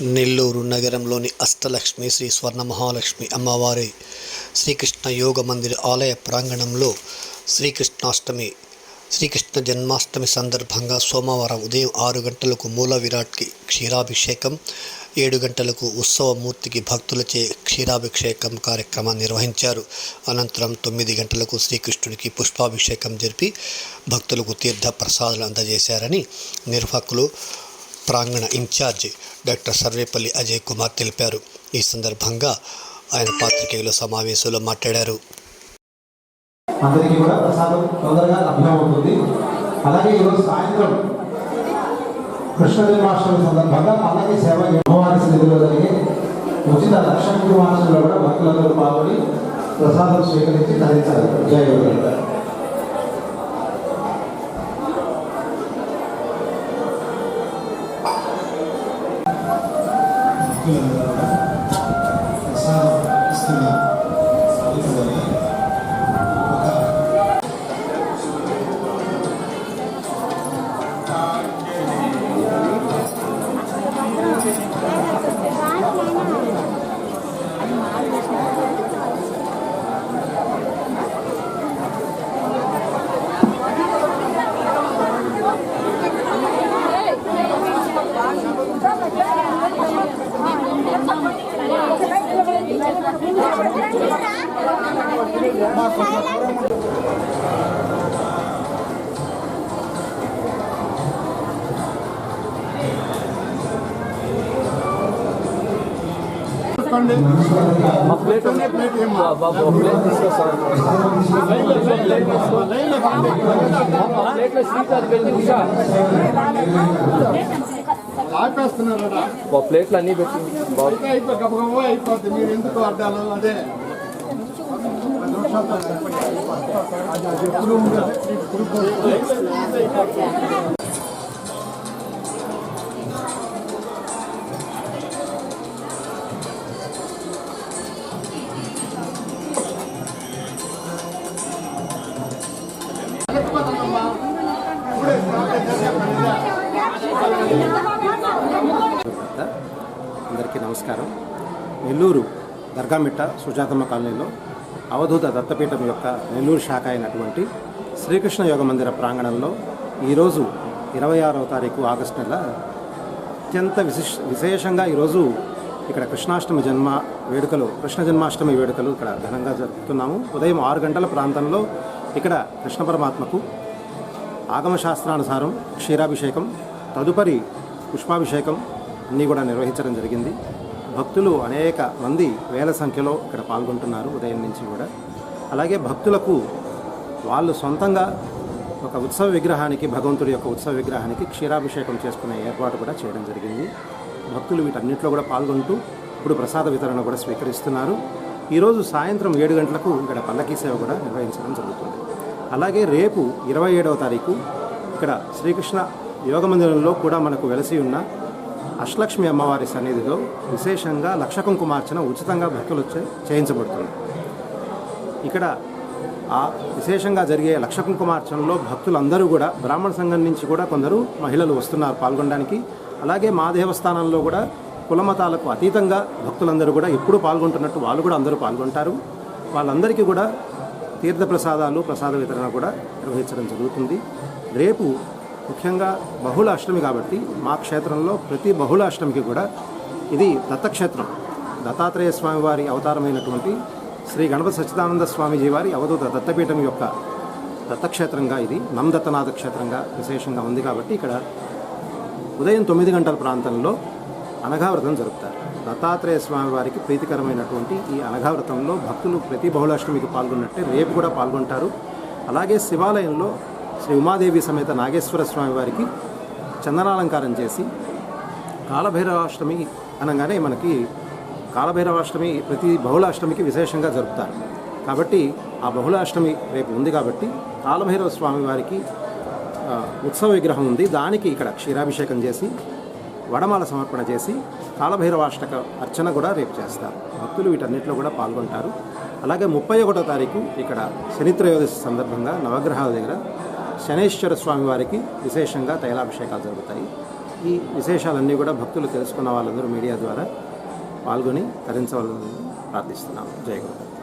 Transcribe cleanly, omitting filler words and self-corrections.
నెల్లూరు నగరంలోని అష్టలక్ష్మి శ్రీ స్వర్ణ మహాలక్ష్మి అమ్మవారి శ్రీకృష్ణ యోగ మందిర ఆలయ ప్రాంగణంలో శ్రీకృష్ణ జన్మాష్టమి సందర్భంగా సోమవారం ఉదయం 6 గంటలకు మూల విరాట్కి క్షీరాభిషేకం, 7 గంటలకు ఉత్సవమూర్తికి భక్తులచే క్షీరాభిషేకం కార్యక్రమాన్ని నిర్వహించారు. అనంతరం 9 గంటలకు శ్రీకృష్ణుడికి పుష్పాభిషేకం జరిపి భక్తులకు తీర్థ ప్రసాదాలు అందజేశారని నిర్వాహకులు ప్రాంగణ ఇన్ఛార్జి డాక్టర్ సర్వేపల్లి అజయ్ కుమార్ తెలిపారు. ఈ సందర్భంగా ఆయన పాత్రికేయుల సమావేశంలో మాట్లాడారు. అందరికీ కూడా ప్రసాదం తొందరగా లభ్యమవుతుంది. అలాగే ఈరోజు సాయంత్రం కృష్ణ జన్మాష్టమి సందర్భంగా అలాగే సేవ అమ్మవారి సన్నిధిలో జరిగే ఉచిత లక్ష కుటుంబాలలో కూడా భక్తులందరూ పాల్గొని ప్రసాదం స్వీకరించి ధరించారు. జయ యోగ. ప్లేట్లు అన్నీ పెట్టి అయిపోద్ది. మీరు ఎందుకు అడ్డాలు అదే అందరికీ నమస్కారం. నెల్లూరు దర్గామిట్ట సుజాతమ్మ కాలనీలో అవధూత దత్తపీఠం యొక్క నెల్లూరు శాఖ అయినటువంటి శ్రీకృష్ణ యోగ మందిర ప్రాంగణంలో ఈరోజు 26వ తారీఖు ఆగస్టు నెల అత్యంత విశేషంగా ఈరోజు ఇక్కడ కృష్ణ జన్మాష్టమి వేడుకలు ఇక్కడ ఘనంగా జరుపుతున్నాము. ఉదయం 6 గంటల ప్రాంతంలో ఇక్కడ కృష్ణ పరమాత్మకు ఆగమశాస్త్రానుసారం క్షీరాభిషేకం, తదుపరి పుష్పాభిషేకం అన్నీ కూడా నిర్వహించడం జరిగింది. భక్తులు అనేక మంది వేల సంఖ్యలో ఇక్కడ పాల్గొంటున్నారు ఉదయం నుంచి కూడా. అలాగే భక్తులకు వాళ్ళు సొంతంగా ఒక ఉత్సవ విగ్రహానికి, భగవంతుడి యొక్క ఉత్సవ విగ్రహానికి క్షీరాభిషేకం చేసుకునే ఏర్పాటు కూడా చేయడం జరిగింది. భక్తులు వీటన్నిటిలో కూడా పాల్గొంటూ ఇప్పుడు ప్రసాద వితరణ కూడా స్వీకరిస్తున్నారు. ఈరోజు సాయంత్రం 7 గంటలకు ఇక్కడ పల్లకీ సేవ కూడా నిర్వహించడం జరుగుతుంది. అలాగే రేపు 27వ తారీఖు ఇక్కడ శ్రీకృష్ణ యోగ మందిరంలో కూడా మనకు వెలసి ఉన్న అష్టలక్ష్మి అమ్మవారి సన్నిధిలో విశేషంగా లక్ష కుంకుమార్చన ఉచితంగా భక్తులు చేయించబడుతుంది. ఇక్కడ ఆ విశేషంగా జరిగే లక్ష కుంకుమార్చనలో భక్తులందరూ కూడా బ్రాహ్మణ సంఘం నుంచి కూడా కొందరు మహిళలు వస్తున్నారు పాల్గొనడానికి. అలాగే మా దేవస్థానంలో కూడా కులమతాలకు అతీతంగా భక్తులందరూ కూడా ఎప్పుడు పాల్గొంటున్నట్టు వాళ్ళు కూడా అందరూ పాల్గొంటారు. వాళ్ళందరికీ కూడా తీర్థ ప్రసాదాలు, ప్రసాద వితరణ కూడా నిర్వహించడం జరుగుతుంది. రేపు ముఖ్యంగా బహుళ అష్టమి కాబట్టి మా క్షేత్రంలో ప్రతి బహుళ అష్టమికి కూడా ఇది దత్తక్షేత్రం. దత్తాత్రేయ స్వామి వారి అవతారమైనటువంటి శ్రీ గణపతి సచ్చిదానంద స్వామీజీ వారి అవధూత దత్తపీఠం యొక్క దత్తక్షేత్రంగా ఇది నమ్దత్తనాథ క్షేత్రంగా విశేషంగా ఉంది కాబట్టి ఇక్కడ ఉదయం 9 గంటల ప్రాంతంలో అనఘావ్రతం జరుపుతారు. దత్తాత్రేయ స్వామి వారికి ప్రీతికరమైనటువంటి ఈ అనఘావ్రతంలో భక్తులు ప్రతి బహుళాష్టమికి పాల్గొన్నట్టే రేపు కూడా పాల్గొంటారు. అలాగే శివాలయంలో శ్రీ ఉమాదేవి సమేత నాగేశ్వర స్వామి వారికి చందనాలంకారం చేసి కాలభైరవాష్టమి అనగానే మనకి కాలభైరవాష్టమి ప్రతి బహుళాష్టమికి విశేషంగా జరుపుతారు. కాబట్టి ఆ బహుళాష్టమి రేపు ఉంది కాబట్టి కాలభైరవ స్వామి వారికి ఉత్సవ విగ్రహం ఉంది. దానికి ఇక్కడ క్షీరాభిషేకం చేసి వడమాల సమర్పణ చేసి కాలభైరవాష్టక అర్చన కూడా రేపు చేస్తారు. భక్తులు వీటన్నిటిలో కూడా పాల్గొంటారు. అలాగే 31వ తారీఖు ఇక్కడ శనిత్రయోదశి సందర్భంగా నవగ్రహాల దగ్గర శనేశ్వర స్వామి వారికి విశేషంగా తైలాభిషేకాలు జరుగుతాయి. ఈ విశేషాలన్నీ కూడా భక్తులు తెలుసుకున్న వాళ్ళందరూ మీడియా ద్వారా పాల్గొని తరించవాలని ప్రార్థిస్తున్నాము. జయ గురు.